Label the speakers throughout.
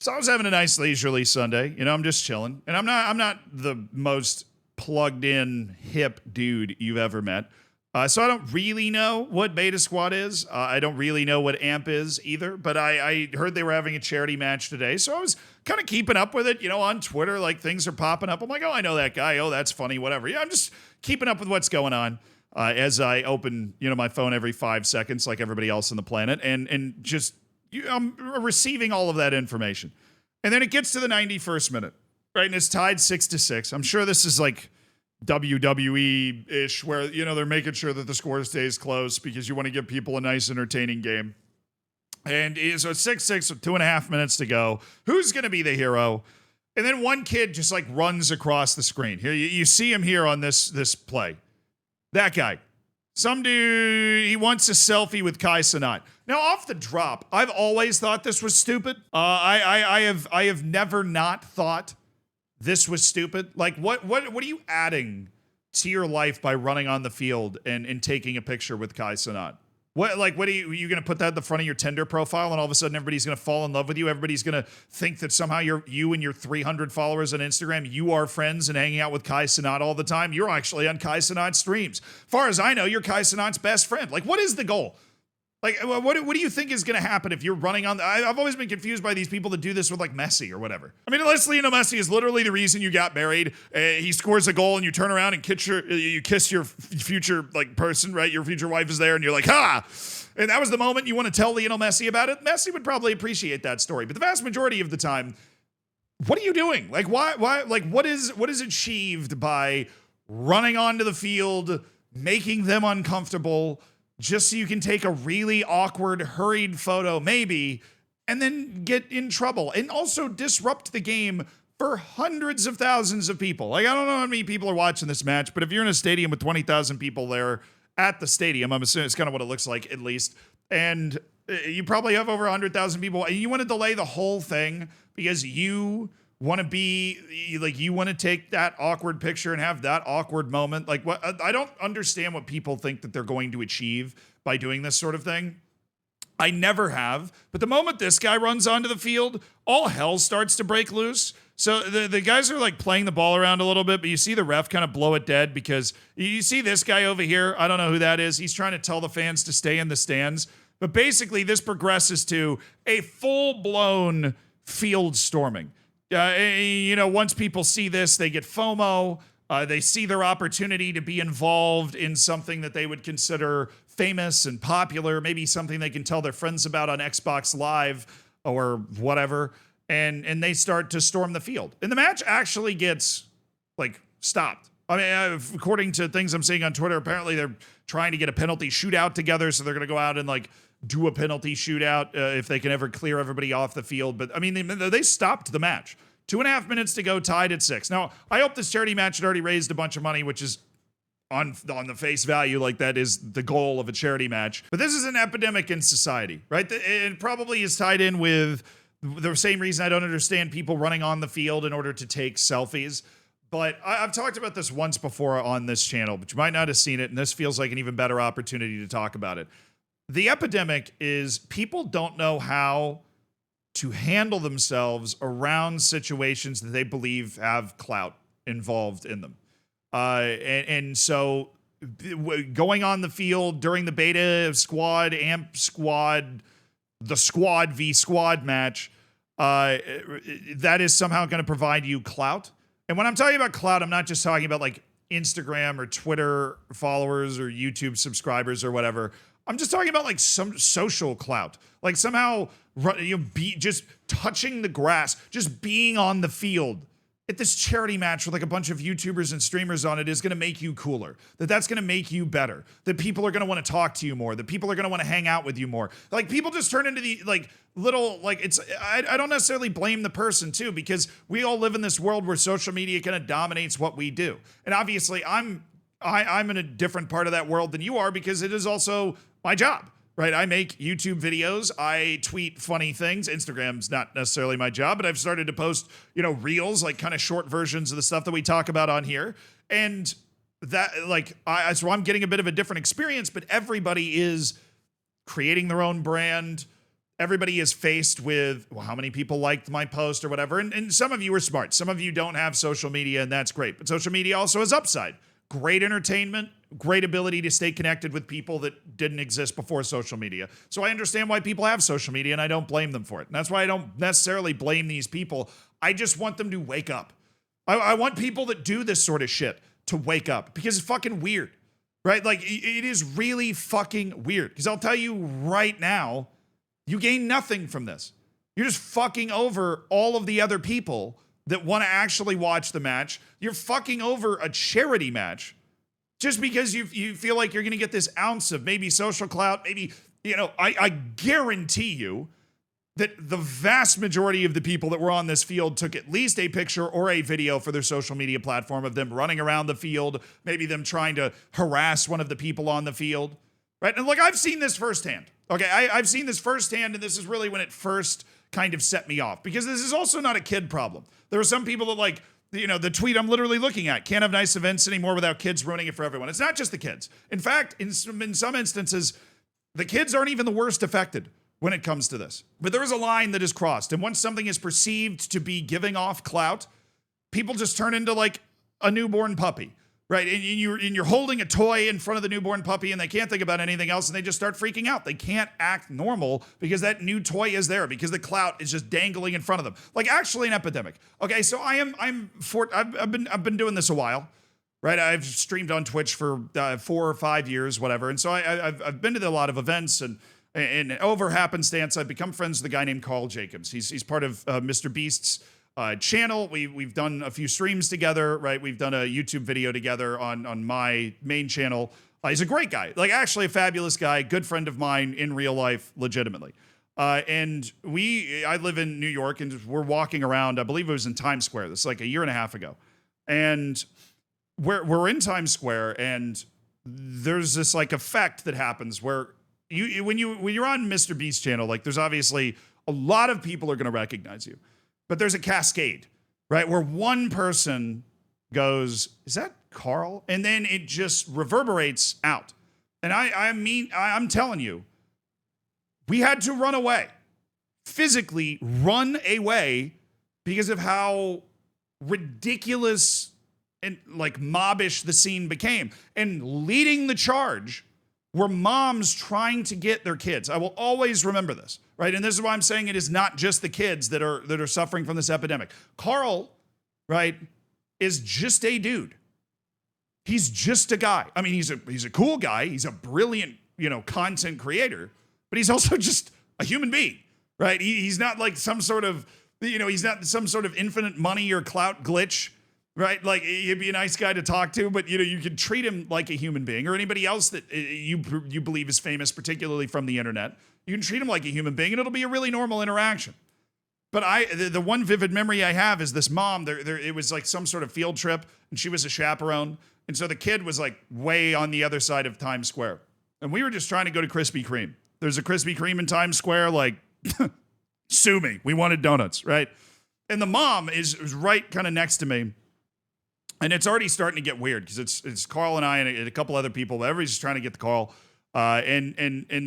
Speaker 1: So I was having a nice leisurely Sunday. I'm just chilling. And I'm not the most plugged in hip dude you've ever met. So I don't really know what Beta Squad is. I don't really know what AMP is either, but I heard they were having a charity match today. So I was kind of keeping up with it, on Twitter, like things are popping up. I'm like, oh, I know that guy. Oh, that's funny, whatever. Yeah, I'm just keeping up with what's going on as I open, my phone every 5 seconds like everybody else on the planet and just I'm receiving all of that information. And then it gets to the 91st minute, right? And it's tied 6-6. I'm sure this is like WWE-ish where, they're making sure that the score stays close because you want to give people a nice, entertaining game. And so it's 6-6 with 2.5 minutes to go. Who's going to be the hero? And then one kid just like runs across the screen. Here, you see him here on this play. That guy. Some dude, he wants a selfie with Kai Cenat. Now, off the drop, I've always thought this was stupid. I have never not thought this was stupid. Like, what are you adding to your life by running on the field and taking a picture with Kai Cenat? What are you going to put that at the front of your Tinder profile and all of a sudden everybody's going to fall in love with you? Everybody's going to think that somehow you and your 300 followers on Instagram, you are friends and hanging out with Kai Cenat all the time. You're actually on Kai Cenat's streams. Far as I know, you're Kai Cenat's best friend. Like, what is the goal? Like, what do you think is going to happen if you're running on? I've always been confused by these people that do this with like Messi or whatever. I mean, unless Lionel Messi is literally the reason you got married. He scores a goal and you turn around and kiss your future like person, right? Your future wife is there and you're like, ha! And that was the moment you want to tell Lionel Messi about it. Messi would probably appreciate that story, but the vast majority of the time, what are you doing? Like, why? Like, what is achieved by running onto the field, making them uncomfortable? Just so you can take a really awkward, hurried photo, maybe, and then get in trouble and also disrupt the game for hundreds of thousands of people. Like, I don't know how many people are watching this match, but if you're in a stadium with 20,000 people there at the stadium, I'm assuming it's kind of what it looks like at least, and you probably have over 100,000 people, and you want to delay the whole thing because you want to be like, you want to take that awkward picture and have that awkward moment. Like, what? I don't understand what people think that they're going to achieve by doing this sort of thing. I never have. But the moment this guy runs onto the field, all hell starts to break loose. So the guys are like playing the ball around a little bit, but you see the ref kind of blow it dead because you see this guy over here. I don't know who that is. He's trying to tell the fans to stay in the stands. But basically this progresses to a full-blown field storming. Once people see this, they get FOMO. They see their opportunity to be involved in something that they would consider famous and popular, maybe something they can tell their friends about on Xbox Live or whatever, and they start to storm the field. And the match actually gets, like, stopped. I mean, according to things I'm seeing on Twitter, apparently they're trying to get a penalty shootout together, so they're going to go out and, like, do a penalty shootout if they can ever clear everybody off the field. But I mean, they stopped the match. 2.5 minutes to go, tied at 6. Now, I hope this charity match had already raised a bunch of money, which is on the face value, like that is the goal of a charity match. But this is an epidemic in society, right? It probably is tied in with the same reason I don't understand people running on the field in order to take selfies. But I've talked about this once before on this channel, but you might not have seen it, and this feels like an even better opportunity to talk about it. The epidemic is people don't know how to handle themselves around situations that they believe have clout involved in them. And so going on the field during the beta squad, amp squad, the squad v squad match, that is somehow going to provide you clout. And when I'm talking about clout, I'm not just talking about like Instagram or Twitter followers or YouTube subscribers or whatever. I'm just talking about like some social clout, like somehow just touching the grass, just being on the field at this charity match with like a bunch of YouTubers and streamers on it is going to make you cooler, that's going to make you better, that people are going to want to talk to you more, that people are going to want to hang out with you more. Like people just turn into the like little, like it's, I don't necessarily blame the person too, because we all live in this world where social media kind of dominates what we do. And obviously I'm in a different part of that world than you are because it is also my job. Right, I make YouTube videos, I tweet funny things. Instagram's not necessarily my job, but I've started to post, reels, like kind of short versions of the stuff that we talk about on here. And that, like, so I'm getting a bit of a different experience, but everybody is creating their own brand. everybody is faced with, well, how many people liked my post or whatever. And some of you are smart. Some of you don't have social media, and that's great. But social media also has upside. Great entertainment, great ability to stay connected with people that didn't exist before social media. So I understand why people have social media, and I don't blame them for it. And that's why I don't necessarily blame these people. I just want them to wake up. I want people that do this sort of shit to wake up, because it's fucking weird, right? Like, it is really fucking weird. Because I'll tell you right now, you gain nothing from this. You're just fucking over all of the other people that want to actually watch the match. You're fucking over a charity match just because you feel like you're going to get this ounce of maybe social clout. Maybe, I guarantee you that the vast majority of the people that were on this field took at least a picture or a video for their social media platform of them running around the field, maybe them trying to harass one of the people on the field, right? And look, I've seen this firsthand. Okay, I've seen this firsthand, and this is really when it first kind of set me off, because this is also not a kid problem. There are some people that the tweet I'm literally looking at, can't have nice events anymore without kids ruining it for everyone. It's not just the kids. In fact, in some instances, the kids aren't even the worst affected when it comes to this. But there is a line that is crossed, and once something is perceived to be giving off clout, people just turn into like a newborn puppy. Right, and you're holding a toy in front of the newborn puppy, and they can't think about anything else, and they just start freaking out. They can't act normal because that new toy is there, because the clout is just dangling in front of them. Like, actually an epidemic. Okay, so I've been doing this a while, right? I've streamed on Twitch for 4 or 5 years, whatever, and so I've been to a lot of events, and over happenstance, I've become friends with a guy named Carl Jacobs. He's part of Mr. Beast's channel. We've done a few streams together, right? We've done a YouTube video together on my main channel. He's a great guy, like actually a fabulous guy, good friend of mine in real life, legitimately. And I live in New York, and we're walking around. I believe it was in Times Square. This is like a year and a half ago, and we're in Times Square, and there's this like effect that happens where when you're on Mr. Beast's channel, like there's obviously a lot of people are going to recognize you. But there's a cascade, right? Where one person goes, is that Carl? And then it just reverberates out. And I'm telling you, we had to run away. Physically run away because of how ridiculous and like mobbish the scene became. And leading the charge were moms trying to get their kids. I will always remember this, right? And this is why I'm saying it is not just the kids that are suffering from this epidemic. Carl, right, is just a dude. He's just a guy. I mean, he's a cool guy. He's a brilliant, content creator, but he's also just a human being, right? He's not like some sort of, he's not some sort of infinite money or clout glitch. Right? Like, he'd be a nice guy to talk to, but, you can treat him like a human being, or anybody else that you believe is famous, particularly from the internet. You can treat him like a human being, and it'll be a really normal interaction. But the one vivid memory I have is this mom, it was like some sort of field trip, and she was a chaperone. And so the kid was like way on the other side of Times Square. And we were just trying to go to Krispy Kreme. There's a Krispy Kreme in Times Square, like, sue me. We wanted donuts, right? And the mom is right kind of next to me. And it's already starting to get weird because it's Carl and I and a couple other people. But everybody's just trying to get to Carl. And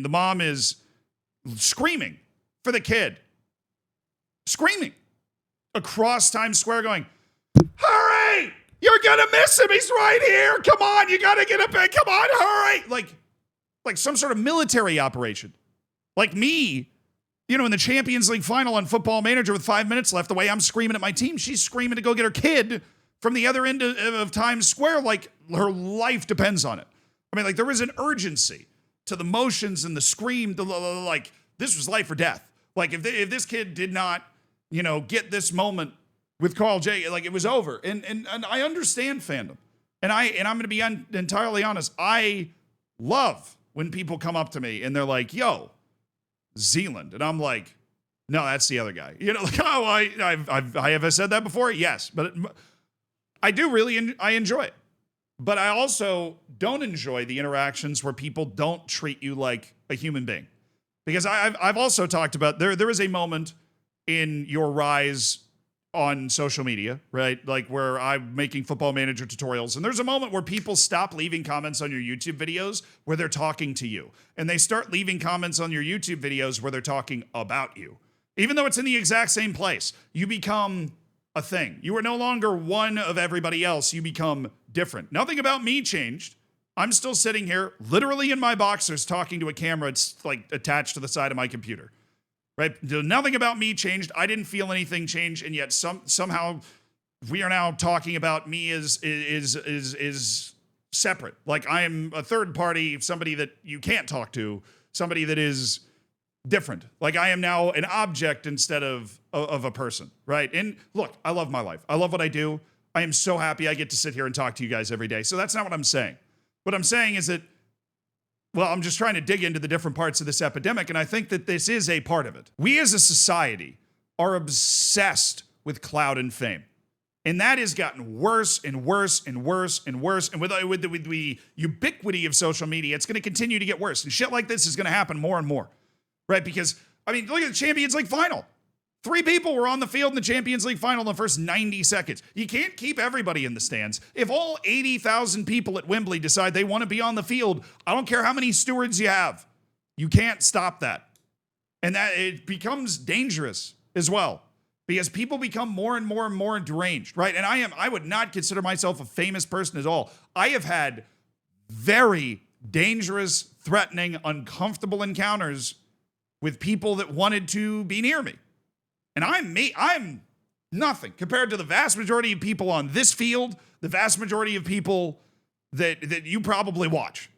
Speaker 1: the mom is screaming for the kid. Screaming across Times Square going, hurry! You're going to miss him. He's right here. Come on. You got to get up and come on. Hurry. Like some sort of military operation. Like me, in the Champions League final on Football Manager with 5 minutes left, the way I'm screaming at my team, she's screaming to go get her kid from the other end of Times Square, like her life depends on it. I mean, like there was an urgency to the motions and the scream, like this was life or death. Like if this kid did not, get this moment with Carl J, like it was over. And I understand fandom, and I'm going to be entirely honest. I love when people come up to me and they're like, "Yo, Zealand," and I'm like, "No, that's the other guy." Like, oh, I have I said that before? Yes, but. I do really, I enjoy it. But I also don't enjoy the interactions where people don't treat you like a human being. Because I've also talked about, there is a moment in your rise on social media, right? Like where I'm making Football Manager tutorials. And there's a moment where people stop leaving comments on your YouTube videos where they're talking to you. And they start leaving comments on your YouTube videos where they're talking about you. Even though it's in the exact same place, you become a thing. You are no longer one of everybody else. You become different. Nothing about me changed. I'm still sitting here literally in my boxers talking to a camera. It's like attached to the side of my computer. Right? Nothing about me changed. I didn't feel anything change, and yet somehow we are now talking about me as is separate. Like I am a third party, somebody that you can't talk to, somebody that is different. Like I am now an object instead of a person, right? And look, I love my life. I love what I do. I am so happy I get to sit here and talk to you guys every day. So that's not what I'm saying. What I'm saying is that, well, I'm just trying to dig into the different parts of this epidemic, and I think that this is a part of it. We as a society are obsessed with clout and fame. And that has gotten worse and worse and worse and worse. And with the ubiquity of social media, it's going to continue to get worse. And shit like this is going to happen more and more, right? Because, I mean, look at the Champions League final. 3 people were on the field in the Champions League final in the first 90 seconds. You can't keep everybody in the stands. If all 80,000 people at Wembley decide they want to be on the field, I don't care how many stewards you have. You can't stop that. And that it becomes dangerous as well because people become more and more and more deranged, right? And I would not consider myself a famous person at all. I have had very dangerous, threatening, uncomfortable encounters with people that wanted to be near me. And I'm nothing compared to the vast majority of people on this field, the vast majority of people that you probably watch.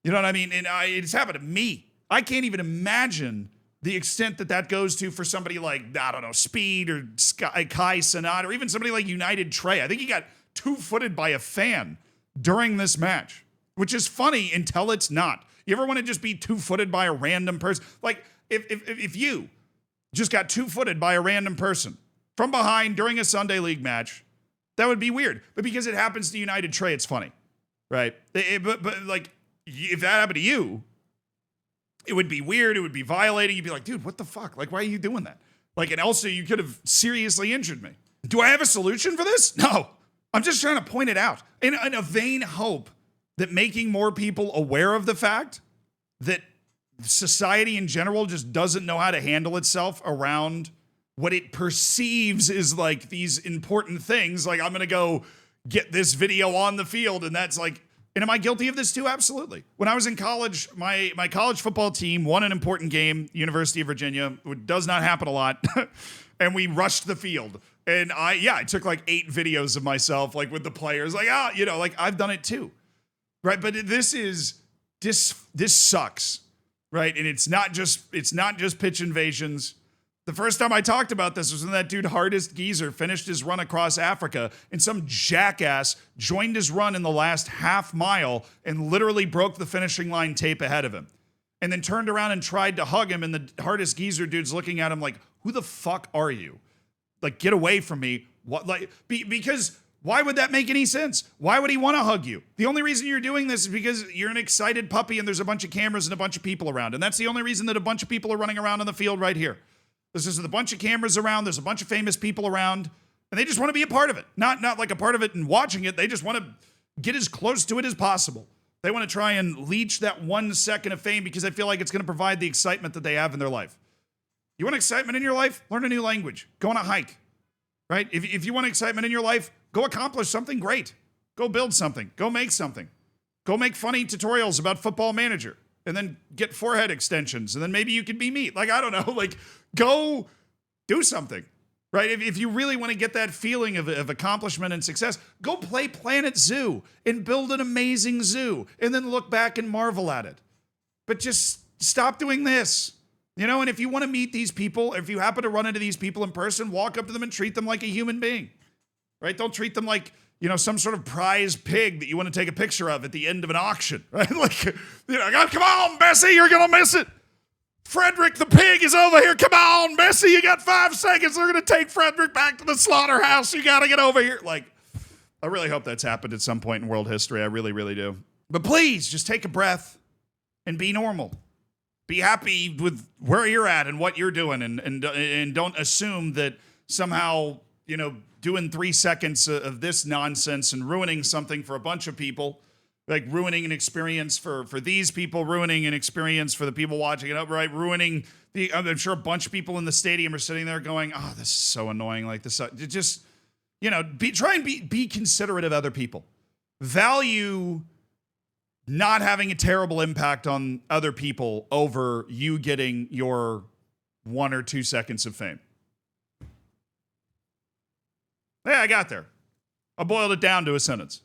Speaker 1: You know what I mean? And it's happened to me. I can't even imagine the extent that goes to for somebody like, I don't know, Speed or Kai Cenat or even somebody like United Trey. I think he got 2-footed by a fan during this match, which is funny until it's not. You ever want to just be 2-footed by a random person? Like, if you just got 2-footed by a random person from behind during a Sunday League match, that would be weird. But because it happens to United Trey, it's funny, right? But like, if that happened to you, it would be weird. It would be violating. You'd be like, dude, what the fuck? Like, why are you doing that? Like, and also you could have seriously injured me. Do I have a solution for this? No. I'm just trying to point it out in a vain hope that making more people aware of the fact that society in general just doesn't know how to handle itself around what it perceives is like these important things. Like, I'm going to go get this video on the field. And that's like, and am I guilty of this too? Absolutely. When I was in college, my college football team won an important game, University of Virginia. It does not happen a lot. And we rushed the field. And I took like 8 videos of myself, like with the players, like, like I've done it too. Right. But this sucks. Right. And it's not just pitch invasions. The first time I talked about this was when that dude Hardest Geezer finished his run across Africa and some jackass joined his run in the last half mile and literally broke the finishing line tape ahead of him. And then turned around and tried to hug him. And the Hardest Geezer dude's looking at him like, who the fuck are you? Like, get away from me. What? Like, because why would that make any sense? Why would he want to hug you? The only reason you're doing this is because you're an excited puppy and there's a bunch of cameras and a bunch of people around. And that's the only reason that a bunch of people are running around on the field right here. There's just a bunch of cameras around. There's a bunch of famous people around. And they just want to be a part of it. Not like a part of it and watching it. They just want to get as close to it as possible. They want to try and leech that 1 second of fame because they feel like it's going to provide the excitement that they have in their life. You want excitement in your life? Learn a new language. Go on a hike. Right? If you want excitement in your life, go accomplish something great. Go build something. Go make something. Go make funny tutorials about Football Manager. And then get forehead extensions. And then maybe you can be me. Like, I don't know. Like, go do something. Right? If you really want to get that feeling of accomplishment and success, go play Planet Zoo and build an amazing zoo. And then look back and marvel at it. But just stop doing this. You know, and if you want to meet these people, if you happen to run into these people in person, walk up to them and treat them like a human being, right? Don't treat them like, some sort of prize pig that you want to take a picture of at the end of an auction, right? Like, come on, Bessie, you're going to miss it. Frederick the pig is over here. Come on, Bessie, you got 5 seconds. They're going to take Frederick back to the slaughterhouse. You got to get over here. Like, I really hope that's happened at some point in world history. I really, really do. But please, just take a breath and be normal. Be happy with where you're at and what you're doing, and don't assume that somehow doing 3 seconds of this nonsense and ruining something for a bunch of people, like ruining an experience for these people, ruining an experience for the people watching it upright, ruining I'm sure a bunch of people in the stadium are sitting there going, oh, this is so annoying. Like this, just, try and be considerate of other people. Value not having a terrible impact on other people over you getting your 1 or 2 seconds of fame. Yeah, I got there. I boiled it down to a sentence.